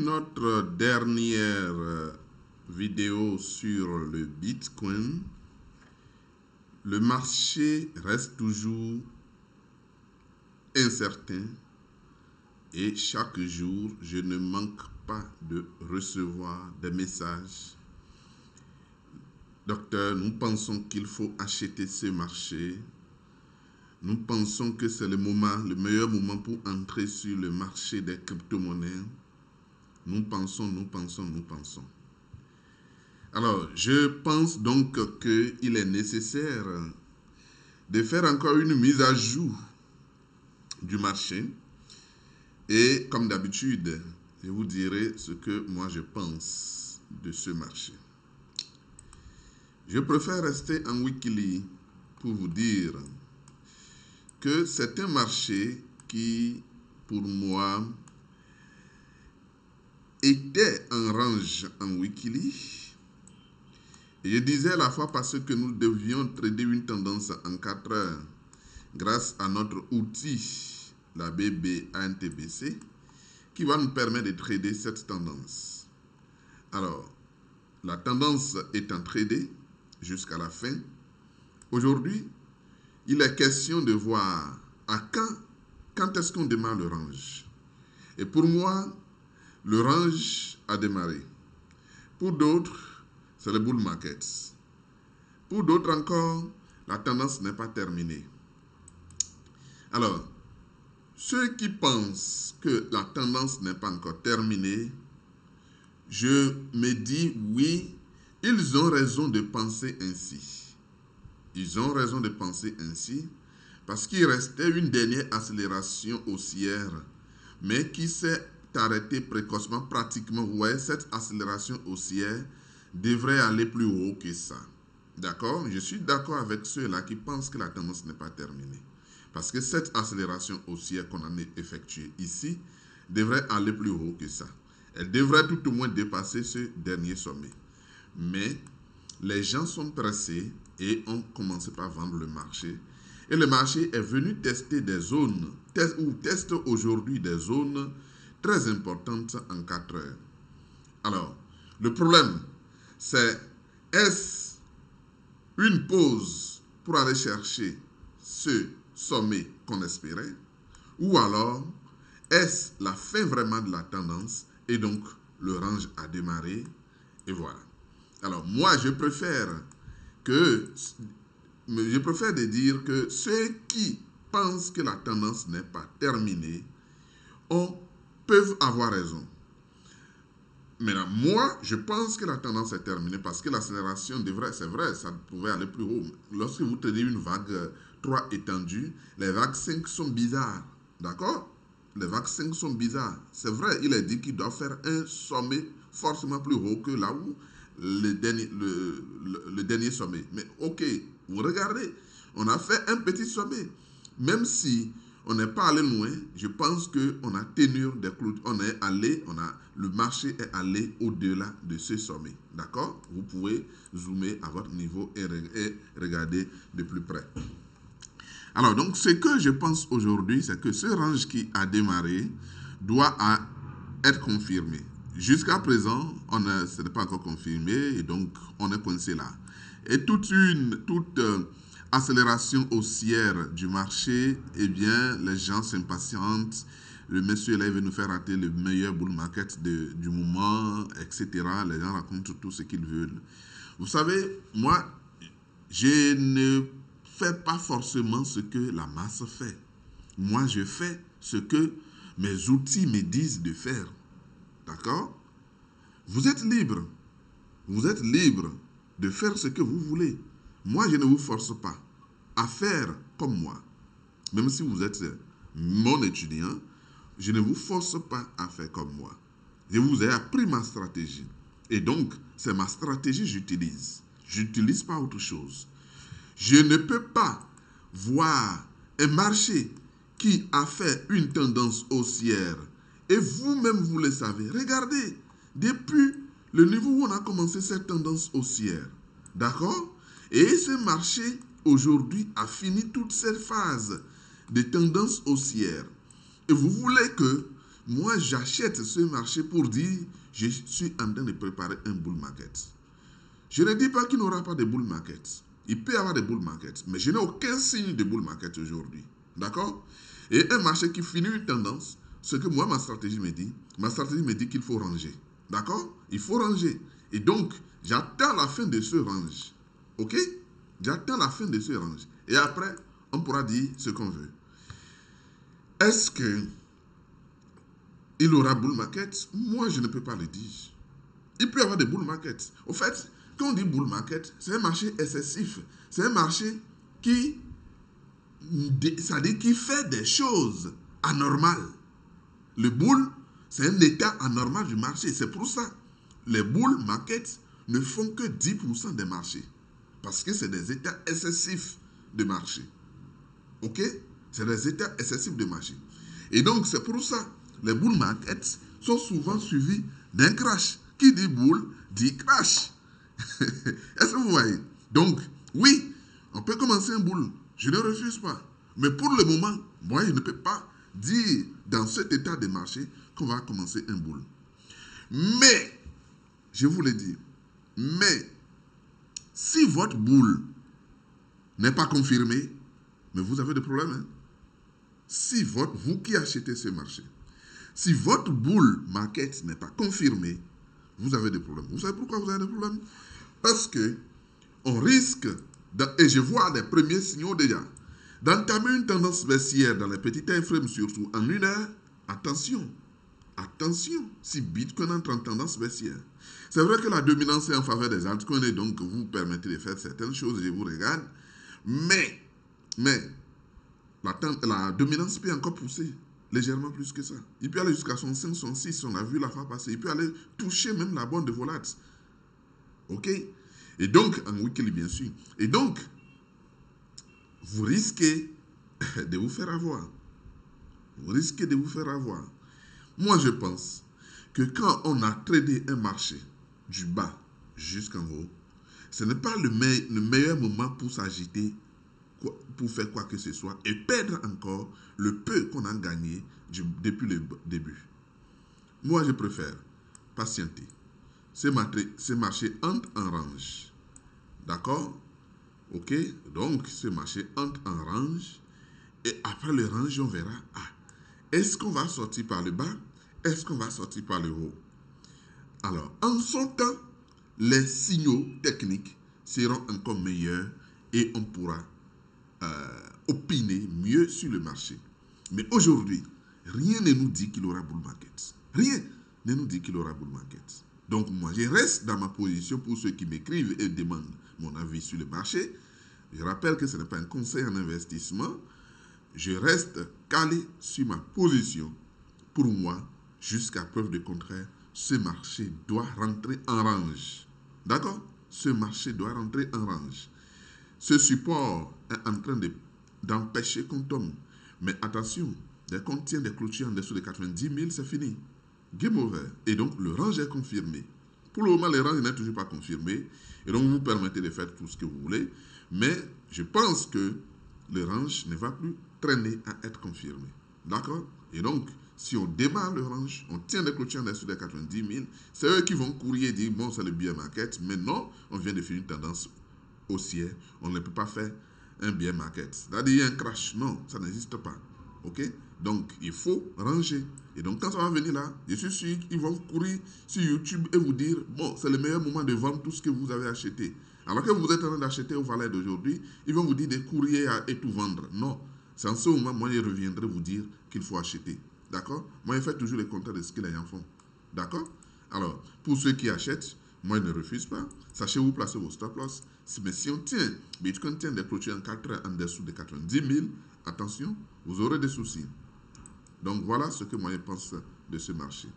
notre dernière vidéo sur le Bitcoin, le marché reste toujours incertain et chaque jour, je ne manque pas de recevoir des messages. Docteur, nous pensons qu'il faut acheter ce marché. Nous pensons que c'est le meilleur moment pour entrer sur le marché des crypto-monnaies. Nous pensons. Alors, je pense donc qu'il est nécessaire de faire encore une mise à jour du marché. Et comme d'habitude, je vous dirai ce que moi je pense de ce marché. Je préfère rester en Wikili pour vous dire que c'est un marché qui, pour moi, était en range en Wikili. Et je disais à la fois parce que nous devions trader une tendance en 4 heures grâce à notre outil, la BBANTBC, qui va nous permettre de trader cette tendance. Alors, la tendance étant tradée jusqu'à la fin, aujourd'hui, il est question de voir à quand est-ce qu'on démarre le range. Et pour moi, le range a démarré. Pour d'autres, c'est le bull market. Pour d'autres encore, la tendance n'est pas terminée. Alors, ceux qui pensent que la tendance n'est pas encore terminée, je me dis oui, ils ont raison de penser ainsi. Ils ont raison de penser ainsi parce qu'il restait une dernière accélération haussière, mais qui s'est arrêtée précocement, pratiquement. Vous voyez, cette accélération haussière devrait aller plus haut que ça. D'accord? Je suis d'accord avec ceux-là qui pensent que la tendance n'est pas terminée. Parce que cette accélération haussière qu'on a effectuée ici devrait aller plus haut que ça. Elle devrait tout au moins dépasser ce dernier sommet. Mais les gens sont pressés et ont commencé par vendre le marché. Et le marché est venu tester des zones, teste aujourd'hui des zones très importantes en 4 heures. Alors, le problème, c'est est-ce une pause pour aller chercher ce sommet qu'on espérait, ou alors est-ce la fin vraiment de la tendance et donc le range a démarré et voilà. Alors moi je préfère de dire que ceux qui pensent que la tendance n'est pas terminée peuvent avoir raison. Maintenant, moi, je pense que la tendance est terminée parce que l'accélération devrait, c'est vrai, ça pouvait aller plus haut. Lorsque vous tenez une vague 3 étendue, les vagues 5 sont bizarres. D'accord? Les vagues 5 sont bizarres. C'est vrai, il est dit qu'il doit faire un sommet forcément plus haut que là où le dernier sommet. Mais ok, vous regardez, on a fait un petit sommet. Même si on n'est pas allé loin, je pense qu'on a tenu des clous. Le marché est allé au-delà de ce sommet. D'accord? Vous pouvez zoomer à votre niveau et regarder de plus près. Alors, donc, ce que je pense aujourd'hui, c'est que ce range qui a démarré doit être confirmé. Jusqu'à présent, ce n'est pas encore confirmé et donc on est coincé là. Et toute accélération haussière du marché, eh bien, les gens s'impatientent. Le monsieur là, il veut nous faire rater le meilleur bull market du moment, etc. Les gens racontent tout ce qu'ils veulent. Vous savez, moi, je ne fais pas forcément ce que la masse fait. Moi, je fais ce que mes outils me disent de faire. D'accord? Vous êtes libre. Vous êtes libre de faire ce que vous voulez. Moi, je ne vous force pas à faire comme moi. Même si vous êtes mon étudiant, je ne vous force pas à faire comme moi. Je vous ai appris ma stratégie. Et donc, c'est ma stratégie que j'utilise. Je n'utilise pas autre chose. Je ne peux pas voir un marché qui a fait une tendance haussière. Et vous-même, vous le savez. Regardez, depuis le niveau où on a commencé cette tendance haussière. D'accord? Et ce marché, aujourd'hui, a fini toute cette phase de tendance haussière. Et vous voulez que Moi, j'achète ce marché pour dire, je suis en train de préparer un bull market. Je ne dis pas qu'il n'y aura pas de bull market. Il peut y avoir des bull market, mais je n'ai aucun signe de bull market aujourd'hui. D'accord? Et un marché qui finit une tendance, ce que moi, ma stratégie me dit qu'il faut ranger. D'accord? Il faut ranger. Et donc, j'attends la fin de ce range. OK? J'attends la fin de ce range. Et après, on pourra dire ce qu'on veut. Est-ce que il aura bull market? Moi, je ne peux pas le dire. Il peut y avoir des bull markets. Au fait, quand on dit bull market, c'est un marché excessif. C'est un marché qui, ça dit qui fait des choses anormales. Le bull, c'est un état anormal du marché. C'est pour ça les bull markets ne font que 10% des marchés. Parce que c'est des états excessifs de marché. OK? C'est des états excessifs de marché. Et donc, c'est pour ça les bull markets sont souvent suivis d'un crash. Qui dit bull dit crash. Est-ce que vous voyez? Donc, oui, on peut commencer un bull. Je ne refuse pas. Mais pour le moment, moi, je ne peux pas dire dans cet état de marché qu'on va commencer un bull. Mais, je vous le dis, mais, si votre bull n'est pas confirmé, mais vous avez des problèmes. Hein? Si vous qui achetez ce marché, si votre bull market n'est pas confirmé, vous avez des problèmes. Vous savez pourquoi vous avez des problèmes? Parce que on risque, et je vois les premiers signaux déjà, d'entamer une tendance baissière dans les petits time frames, surtout en une heure. Attention, attention, si Bitcoin entre en tendance baissière. C'est vrai que la dominance est en faveur des altcoins et donc vous permettez de faire certaines choses, je vous regarde. Mais la dominance peut encore pousser légèrement plus que ça. Il peut aller jusqu'à son 5, son 6, on a vu la fois passer. Il peut aller toucher même la bande de Volat. OK? Et donc, en weekly bien sûr. Et donc, vous risquez de vous faire avoir. Vous risquez de vous faire avoir. Moi, je pense que quand on a tradé un marché du bas jusqu'en haut, ce n'est pas le meilleur moment pour s'agiter, pour faire quoi que ce soit et perdre encore le peu qu'on a gagné depuis le début. Moi, je préfère patienter. Ce marché entre en range. D'accord? OK? Donc, ce marché entre en range. Et après le range, on verra. Ah, est-ce qu'on va sortir par le bas? Est-ce qu'on va sortir par le haut? Alors, en son temps, les signaux techniques seront encore meilleurs et on pourra opiner mieux sur le marché. Mais aujourd'hui, rien ne nous dit qu'il y aura bull market. Rien ne nous dit qu'il y aura bull market. Donc moi, je reste dans ma position pour ceux qui m'écrivent et demandent mon avis sur le marché. Je rappelle que ce n'est pas un conseil en investissement. Je reste calé sur ma position. Pour moi, jusqu'à preuve de contraire, ce marché doit rentrer en range. D'accord? Ce marché doit rentrer en range. Ce support est en train d'empêcher qu'on tombe. Mais attention, dès qu'on tient des clôtures en dessous de 90 000, c'est fini. Game over. Et donc, le range est confirmé. Pour le moment, le range n'est toujours pas confirmé. Et donc, vous permettez de faire tout ce que vous voulez. Mais je pense que le range ne va plus traîner à être confirmé. D'accord? Et donc, si on démarre le range, on tient des clôtures en dessous de 90 000, c'est eux qui vont courir et dire, bon, c'est le bear market. Mais non, on vient de finir une tendance haussière. On ne peut pas faire un bear market. C'est-à-dire, il y a un crash. Non, ça n'existe pas. OK? Donc, il faut ranger. Et donc, quand ça va venir là, je suis sûr qu'ils vont courir sur YouTube et vous dire, bon, c'est le meilleur moment de vendre tout ce que vous avez acheté. Alors que vous êtes en train d'acheter au valeur d'aujourd'hui, ils vont vous dire de courir et tout vendre. Non. C'est en ce moment, moi, je reviendrai vous dire qu'il faut acheter. D'accord? Moi, je fais toujours le contraire de ce que les gens font. D'accord? Alors, pour ceux qui achètent, moi, je ne refuse pas. Sachez où placer vos stop loss. Mais si on tient, Bitcoin tient des clôtures en 4 heures en dessous de 90 000, attention, vous aurez des soucis. Donc, voilà ce que moi, je pense de ce marché.